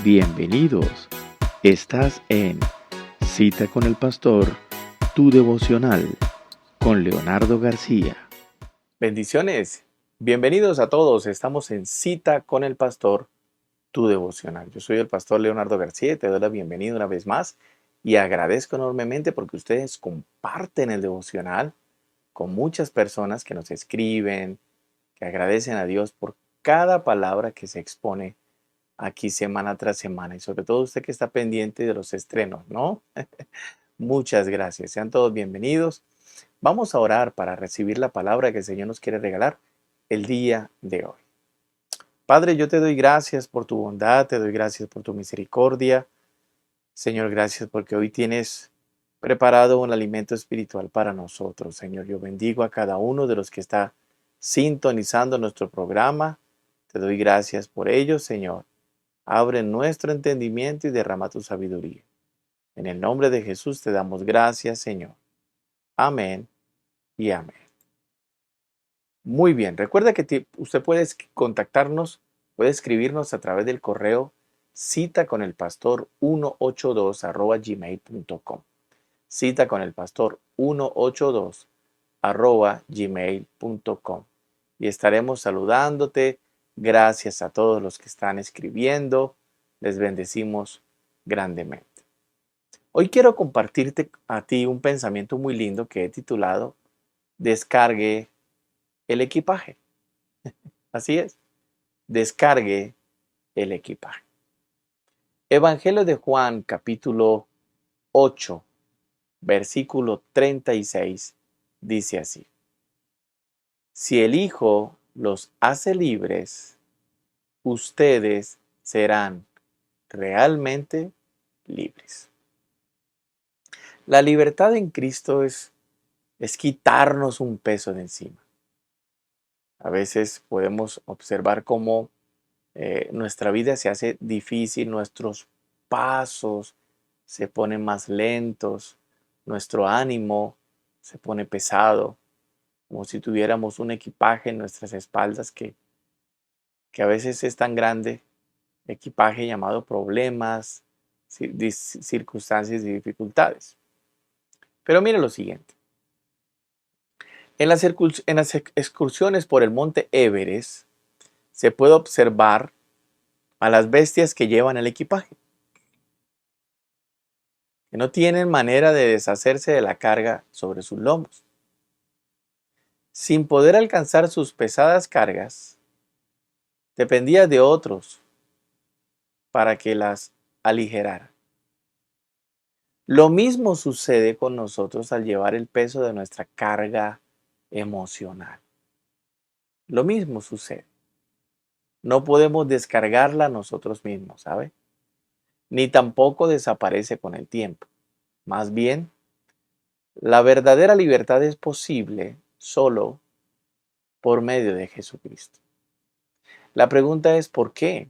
Bienvenidos. Estás en Cita con el Pastor, tu devocional, con Leonardo García. Bendiciones. Bienvenidos a todos. Estamos en Cita con el Pastor, tu devocional. Yo soy el pastor Leonardo García y te doy la bienvenida una vez más y agradezco enormemente porque ustedes comparten el devocional con muchas personas que nos escriben, que agradecen a Dios por cada palabra que se expone aquí semana tras semana y sobre todo usted que está pendiente de los estrenos, ¿no? Muchas gracias. Sean todos bienvenidos. Vamos a orar para recibir la palabra que el Señor nos quiere regalar el día de hoy. Padre, yo te doy gracias por tu bondad, te doy gracias por tu misericordia. Señor, gracias porque hoy tienes preparado un alimento espiritual para nosotros. Señor, yo bendigo a cada uno de los que está sintonizando nuestro programa. Te doy gracias por ello, Señor. Abre nuestro entendimiento y derrama tu sabiduría. En el nombre de Jesús te damos gracias, Señor. Amén y amén. Muy bien, recuerda que usted puede contactarnos, puede escribirnos a través del correo citaconelpastor182@gmail.com. Citaconelpastor182@gmail.com. Y estaremos saludándote. Gracias a todos los que están escribiendo. Les bendecimos grandemente. Hoy quiero compartirte a ti un pensamiento muy lindo que he titulado Descargue el equipaje. Así es, descargue el equipaje. Evangelio de Juan, capítulo 8, versículo 36, dice así: Si el Hijo los hace libres, ustedes serán realmente libres. La libertad en Cristo es quitarnos un peso de encima. A veces podemos observar cómo nuestra vida se hace difícil, nuestros pasos se ponen más lentos, nuestro ánimo se pone pesado, como si tuviéramos un equipaje en nuestras espaldas que a veces es tan grande, equipaje llamado problemas, circunstancias y dificultades. Pero mire lo siguiente. En las excursiones por el monte Everest se puede observar a las bestias que llevan el equipaje, que no tienen manera de deshacerse de la carga sobre sus lomos. Sin poder alcanzar sus pesadas cargas, dependía de otros para que las aligeraran. Lo mismo sucede con nosotros al llevar el peso de nuestra carga emocional. Lo mismo sucede. No podemos descargarla nosotros mismos, ¿sabe? Ni tampoco desaparece con el tiempo. Más bien, la verdadera libertad es posible solo por medio de Jesucristo. La pregunta es ¿por qué?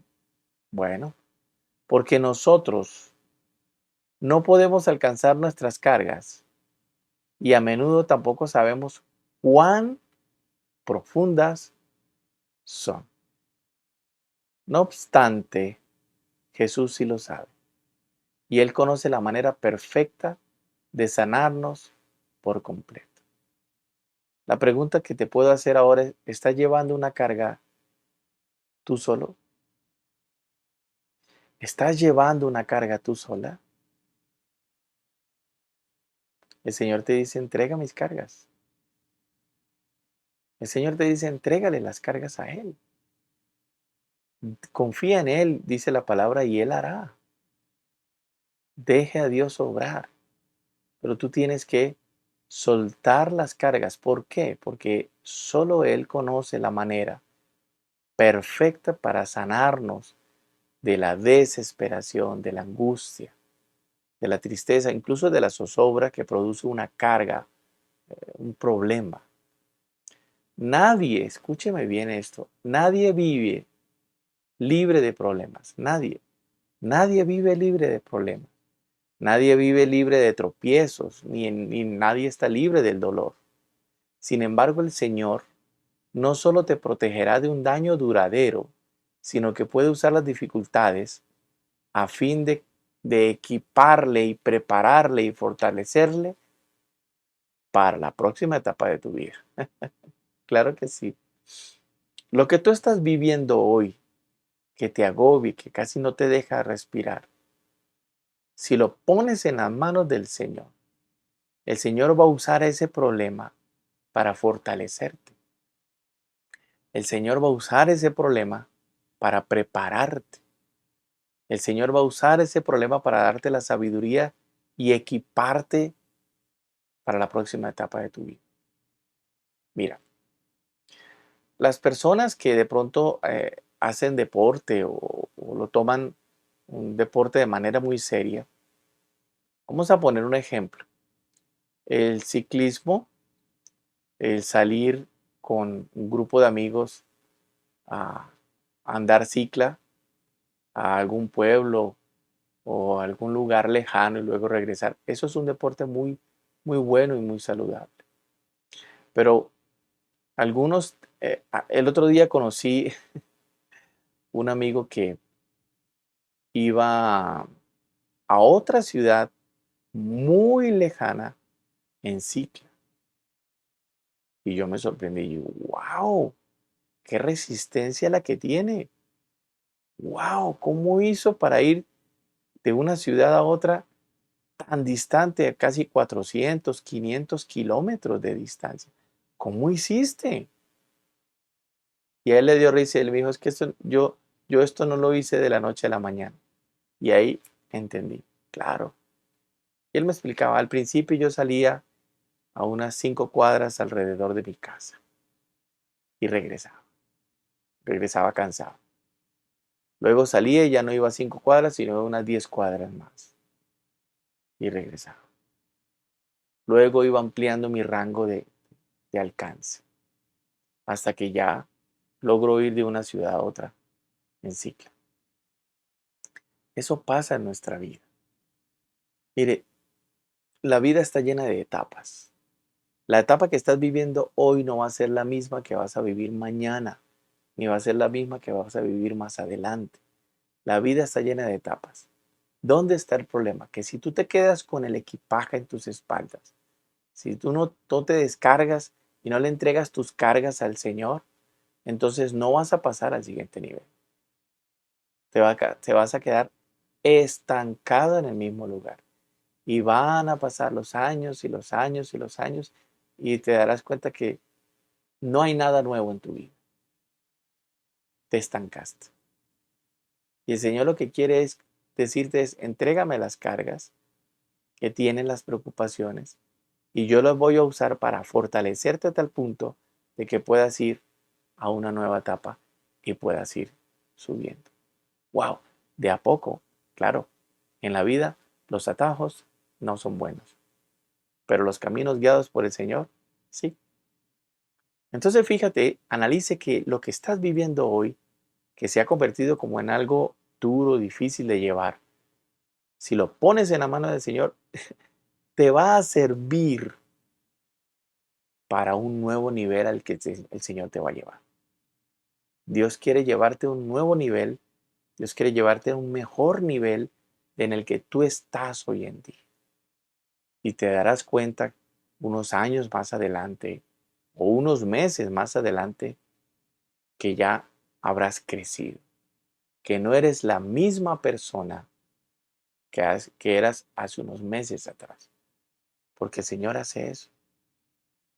Bueno, porque nosotros no podemos alcanzar nuestras cargas y a menudo tampoco sabemos cuán profundas son. No obstante, Jesús sí lo sabe y Él conoce la manera perfecta de sanarnos por completo. La pregunta que te puedo hacer ahora es, ¿estás llevando una carga tú solo? ¿Estás llevando una carga tú sola? El Señor te dice, entrega mis cargas. El Señor te dice, entrégale las cargas a Él. Confía en Él, dice la palabra, y Él hará. Deje a Dios obrar. Pero tú tienes que soltar las cargas. ¿Por qué? Porque solo Él conoce la manera perfecta para sanarnos de la desesperación, de la angustia, de la tristeza, incluso de la zozobra que produce una carga, un problema. Nadie, escúcheme bien esto, nadie vive libre de problemas. Nadie. Nadie vive libre de problemas. Nadie vive libre de tropiezos, ni nadie está libre del dolor. Sin embargo, el Señor no solo te protegerá de un daño duradero, sino que puede usar las dificultades a fin de equiparle y prepararle y fortalecerle para la próxima etapa de tu vida. Claro que sí. Lo que tú estás viviendo hoy, que te agobie, que casi no te deja respirar, si lo pones en las manos del Señor, el Señor va a usar ese problema para fortalecerte. El Señor va a usar ese problema para prepararte. El Señor va a usar ese problema para darte la sabiduría y equiparte para la próxima etapa de tu vida. Mira, las personas que de pronto hacen deporte o lo toman un deporte de manera muy seria, vamos a poner un ejemplo. El ciclismo, el salir con un grupo de amigos a andar cicla a algún pueblo o a algún lugar lejano y luego regresar. Eso es un deporte muy, muy bueno y muy saludable. Pero algunos, el otro día conocí un amigo que iba a otra ciudad muy lejana en cicla. Y yo me sorprendí y wow, qué resistencia la que tiene. Wow, ¿cómo hizo para ir de una ciudad a otra tan distante, a casi 400, 500 kilómetros de distancia? ¿Cómo hiciste? Y a él le dio risa y él me dijo, es que yo esto no lo hice de la noche a la mañana. Y ahí entendí, claro. Y él me explicaba, al principio yo salía a unas 5 cuadras alrededor de mi casa y regresaba cansado. Luego salía y ya no iba a 5 cuadras, sino a unas 10 cuadras más y regresaba. Luego iba ampliando mi rango de alcance hasta que ya logro ir de una ciudad a otra en cicla. Eso pasa en nuestra vida. Mire, la vida está llena de etapas. La etapa que estás viviendo hoy no va a ser la misma que vas a vivir mañana, ni va a ser la misma que vas a vivir más adelante. La vida está llena de etapas. ¿Dónde está el problema? Que si tú te quedas con el equipaje en tus espaldas, si tú no te descargas y no le entregas tus cargas al Señor, entonces no vas a pasar al siguiente nivel. Te vas a quedar estancado en el mismo lugar. Y van a pasar los años y los años y los años y te darás cuenta que no hay nada nuevo en tu vida. Te estancaste. Y el Señor lo que quiere es decirte es, entrégame las cargas que tienen las preocupaciones y yo las voy a usar para fortalecerte a tal punto de que puedas ir a una nueva etapa y puedas ir subiendo. Wow, de a poco, claro, en la vida los atajos no son buenos, pero los caminos guiados por el Señor, sí. Entonces fíjate, analice que lo que estás viviendo hoy, que se ha convertido como en algo duro, difícil de llevar, si lo pones en la mano del Señor, te va a servir para un nuevo nivel al que el Señor te va a llevar. Dios quiere llevarte a un nuevo nivel, Dios quiere llevarte a un mejor nivel en el que tú estás hoy en día. Y te darás cuenta unos años más adelante o unos meses más adelante que ya habrás crecido, que no eres la misma persona que eras hace unos meses atrás, porque el Señor hace eso.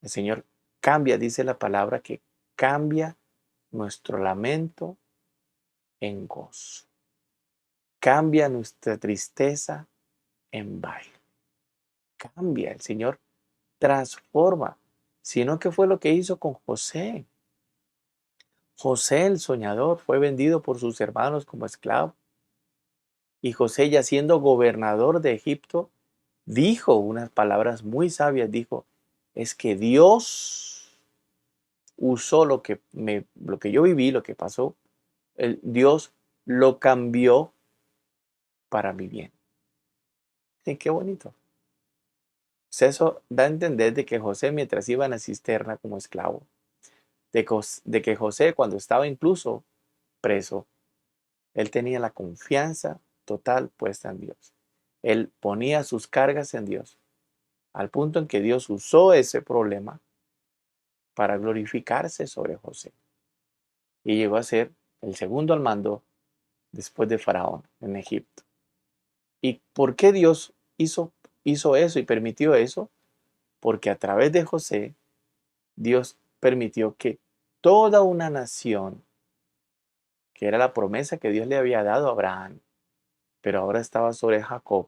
El Señor cambia, dice la palabra, que cambia nuestro lamento en gozo, cambia nuestra tristeza en baile, cambia, el Señor transforma, sino que fue lo que hizo con José. José el soñador fue vendido por sus hermanos como esclavo. Y José, ya siendo gobernador de Egipto, dijo unas palabras muy sabias. Dijo, es que Dios usó lo que yo viví, lo que pasó, Dios lo cambió para mi bien. Sí, qué bonito. Eso da a entender de que José, mientras iba en la cisterna como esclavo, de que José, cuando estaba incluso preso, él tenía la confianza total puesta en Dios. Él ponía sus cargas en Dios, al punto en que Dios usó ese problema para glorificarse sobre José. Y llegó a ser el segundo al mando después de Faraón en Egipto. ¿Y por qué Dios hizo eso y permitió eso? Porque a través de José, Dios permitió que toda una nación, que era la promesa que Dios le había dado a Abraham, pero ahora estaba sobre Jacob,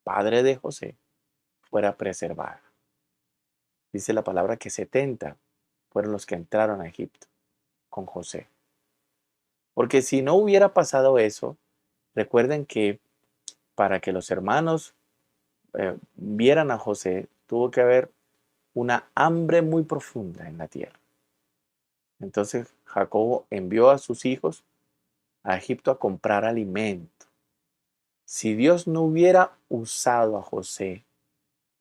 padre de José, fuera preservada. Dice la palabra que 70 fueron los que entraron a Egipto con José. Porque si no hubiera pasado eso, recuerden que para que los hermanos vieran a José, tuvo que haber una hambre muy profunda en la tierra. Entonces Jacobo envió a sus hijos a Egipto a comprar alimento. Si Dios no hubiera usado a José,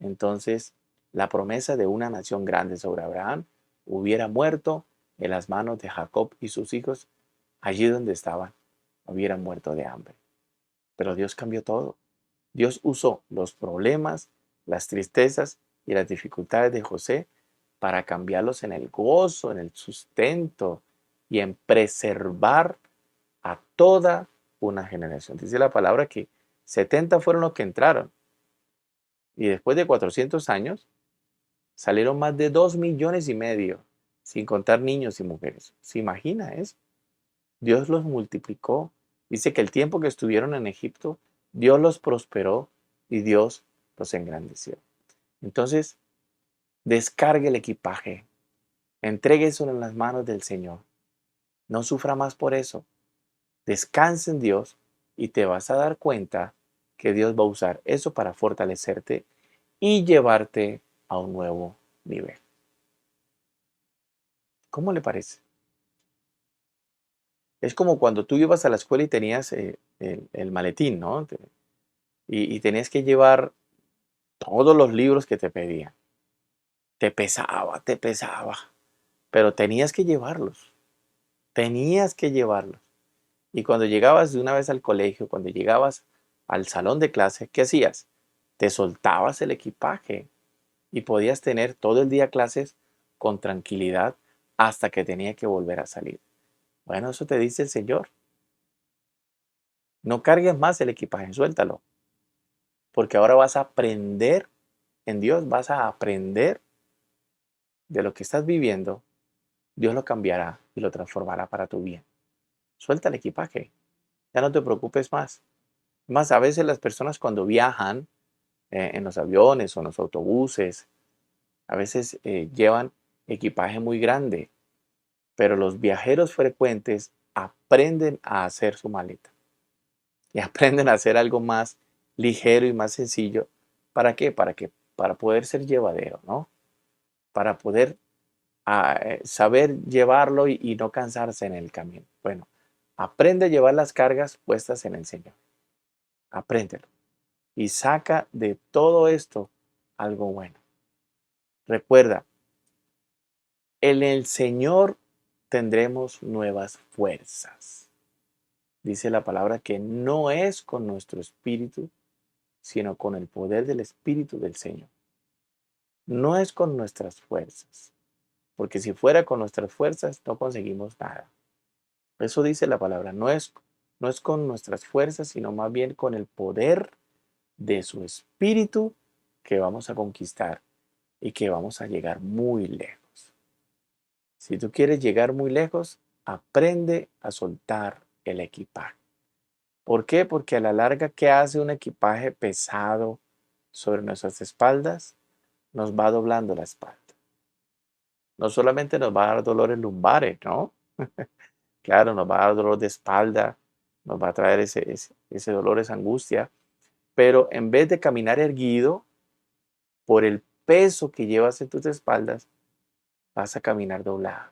entonces la promesa de una nación grande sobre Abraham hubiera muerto en las manos de Jacob y sus hijos allí donde estaban, hubieran muerto de hambre. Pero Dios cambió todo. Dios usó los problemas, las tristezas y las dificultades de José para cambiarlos en el gozo, en el sustento y en preservar a toda una generación. Dice la palabra que 70 fueron los que entraron y después de 400 años salieron más de 2,5 millones, sin contar niños y mujeres. ¿Se imagina eso? Dios los multiplicó. Dice que el tiempo que estuvieron en Egipto, Dios los prosperó y Dios los engrandeció. Entonces, descargue el equipaje, entrégueselo en las manos del Señor. No sufra más por eso. Descansa en Dios y te vas a dar cuenta que Dios va a usar eso para fortalecerte y llevarte a un nuevo nivel. ¿Cómo le parece? Es como cuando tú ibas a la escuela y tenías el maletín, ¿no? Y tenías que llevar todos los libros que te pedían. Te pesaba, pero tenías que llevarlos. Y cuando llegabas de una vez al colegio, cuando llegabas al salón de clase, ¿qué hacías? Te soltabas el equipaje y podías tener todo el día clases con tranquilidad hasta que tenía que volver a salir. Bueno, eso te dice el Señor. No cargues más el equipaje, suéltalo, porque ahora vas a aprender en Dios, vas a aprender de lo que estás viviendo. Dios lo cambiará y lo transformará para tu bien. Suelta el equipaje, ya no te preocupes más. Más a veces las personas cuando viajan en los aviones o en los autobuses, a veces llevan equipaje muy grande, pero los viajeros frecuentes aprenden a hacer su maleta y aprenden a hacer algo más ligero y más sencillo. ¿Para qué? Para poder ser llevadero, ¿no? Para poder saber llevarlo y no cansarse en el camino. Bueno, aprende a llevar las cargas puestas en el Señor. Apréndelo. Y saca de todo esto algo bueno. Recuerda, en el Señor tendremos nuevas fuerzas. Dice la palabra que no es con nuestro espíritu, sino con el poder del Espíritu del Señor. No es con nuestras fuerzas, porque si fuera con nuestras fuerzas no conseguimos nada. Eso dice la palabra, no es con nuestras fuerzas, sino más bien con el poder de su Espíritu que vamos a conquistar y que vamos a llegar muy lejos. Si tú quieres llegar muy lejos, aprende a soltar el equipaje. ¿Por qué? Porque a la larga, ¿qué hace un equipaje pesado sobre nuestras espaldas? Nos va doblando la espalda. No solamente nos va a dar dolores lumbares, ¿no? Claro, nos va a dar dolor de espalda, nos va a traer ese dolor, esa angustia, pero en vez de caminar erguido, por el peso que llevas en tus espaldas, vas a caminar doblado.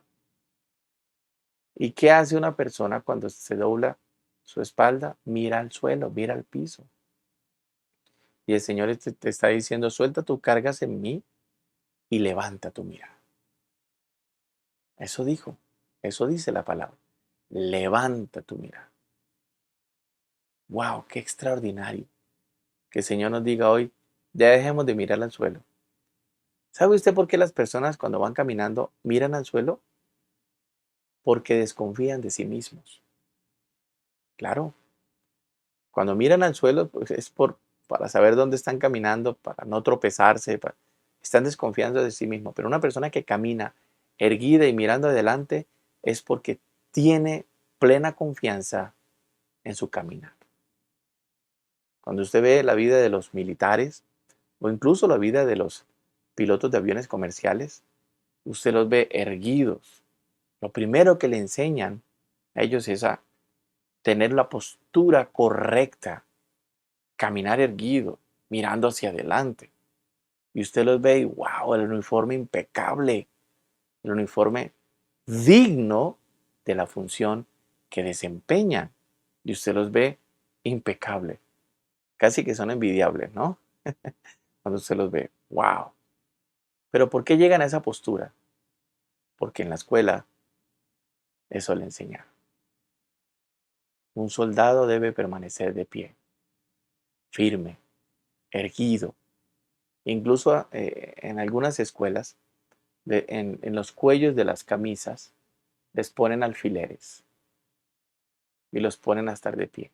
¿Y qué hace una persona cuando se dobla su espalda? Mira al suelo, mira al piso. Y el Señor te está diciendo, suelta tus cargas en mí y levanta tu mirada. Eso dijo, eso dice la palabra. Levanta tu mirada. ¡Wow! ¡Qué extraordinario! Que el Señor nos diga hoy, ya dejemos de mirar al suelo. ¿Sabe usted por qué las personas cuando van caminando miran al suelo? Porque desconfían de sí mismos. Claro, cuando miran al suelo, pues es para saber dónde están caminando, para no tropezarse, están desconfiando de sí mismos. Pero una persona que camina erguida y mirando adelante es porque tiene plena confianza en su caminar. Cuando usted ve la vida de los militares o incluso la vida de los pilotos de aviones comerciales, usted los ve erguidos. Lo primero que le enseñan a ellos es a tener la postura correcta, caminar erguido, mirando hacia adelante. Y usted los ve y wow, el uniforme impecable, el uniforme digno de la función que desempeñan. Y usted los ve impecable. Casi que son envidiables, ¿no? Cuando usted los ve, wow. Pero ¿por qué llegan a esa postura? Porque en la escuela eso le enseñaron. Un soldado debe permanecer de pie, firme, erguido. Incluso en algunas escuelas, en los cuellos de las camisas, les ponen alfileres y los ponen a estar de pie.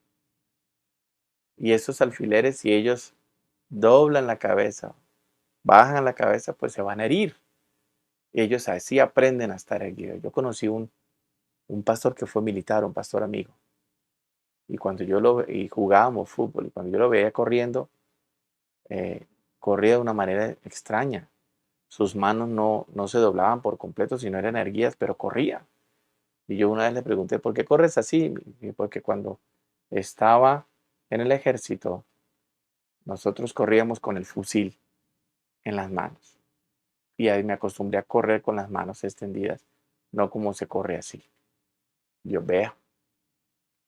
Y esos alfileres, si ellos doblan la cabeza, bajan la cabeza, pues se van a herir. Y ellos así aprenden a estar erguidos. Yo conocí un pastor que fue militar, un pastor amigo. Y cuando y jugábamos fútbol, y cuando yo lo veía corriendo, eh, corría de una manera extraña. Sus manos no se doblaban por completo, sino eran erguidas, pero corría. Y yo una vez le pregunté, ¿por qué corres así? Y porque cuando estaba en el ejército, nosotros corríamos con el fusil en las manos. Y ahí me acostumbré a correr con las manos extendidas, no como se corre así. Yo vea.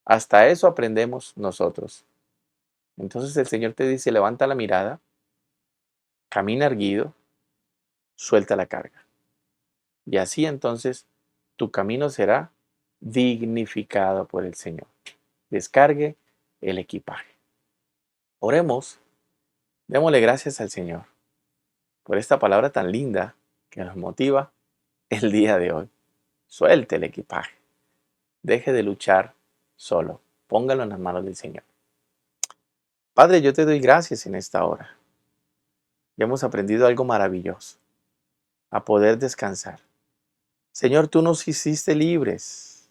Hasta eso aprendemos nosotros. Entonces el Señor te dice, levanta la mirada, camina erguido, suelta la carga. Y así entonces tu camino será dignificado por el Señor. Descargue el equipaje. Oremos, démosle gracias al Señor por esta palabra tan linda que nos motiva el día de hoy. Suelte el equipaje. Deje de luchar solo. Póngalo en las manos del Señor. Padre, yo te doy gracias en esta hora. Ya hemos aprendido algo maravilloso, a poder descansar. Señor, tú nos hiciste libres.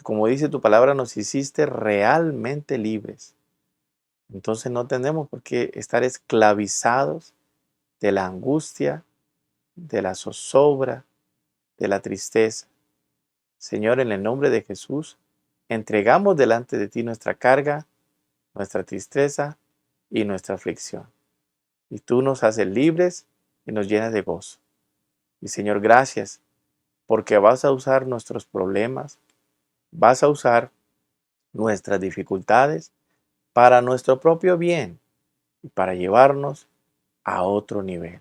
Como dice tu palabra, nos hiciste realmente libres. Entonces no tenemos por qué estar esclavizados de la angustia, de la zozobra, de la tristeza. Señor, en el nombre de Jesús, entregamos delante de ti nuestra carga, nuestra tristeza y nuestra aflicción. Y tú nos haces libres y nos llenas de gozo. Y Señor, gracias, porque vas a usar nuestros problemas, vas a usar nuestras dificultades para nuestro propio bien y para llevarnos a otro nivel.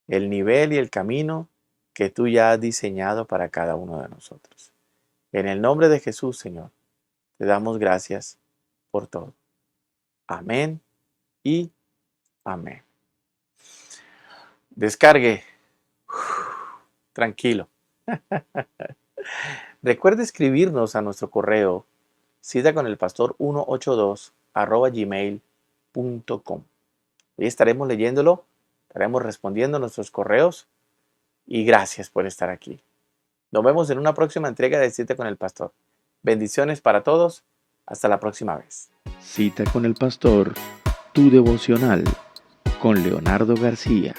El nivel y el camino que tú ya has diseñado para cada uno de nosotros. En el nombre de Jesús, Señor, te damos gracias por todo. Amén y amén. Descargue. Tranquilo. Recuerde escribirnos a nuestro correo citaconelpastor182@gmail.com. Hoy estaremos leyéndolo, estaremos respondiendo nuestros correos y gracias por estar aquí. Nos vemos en una próxima entrega de Cita con el Pastor. Bendiciones para todos. Hasta la próxima vez. Cita con el Pastor, tu devocional con Leonardo García.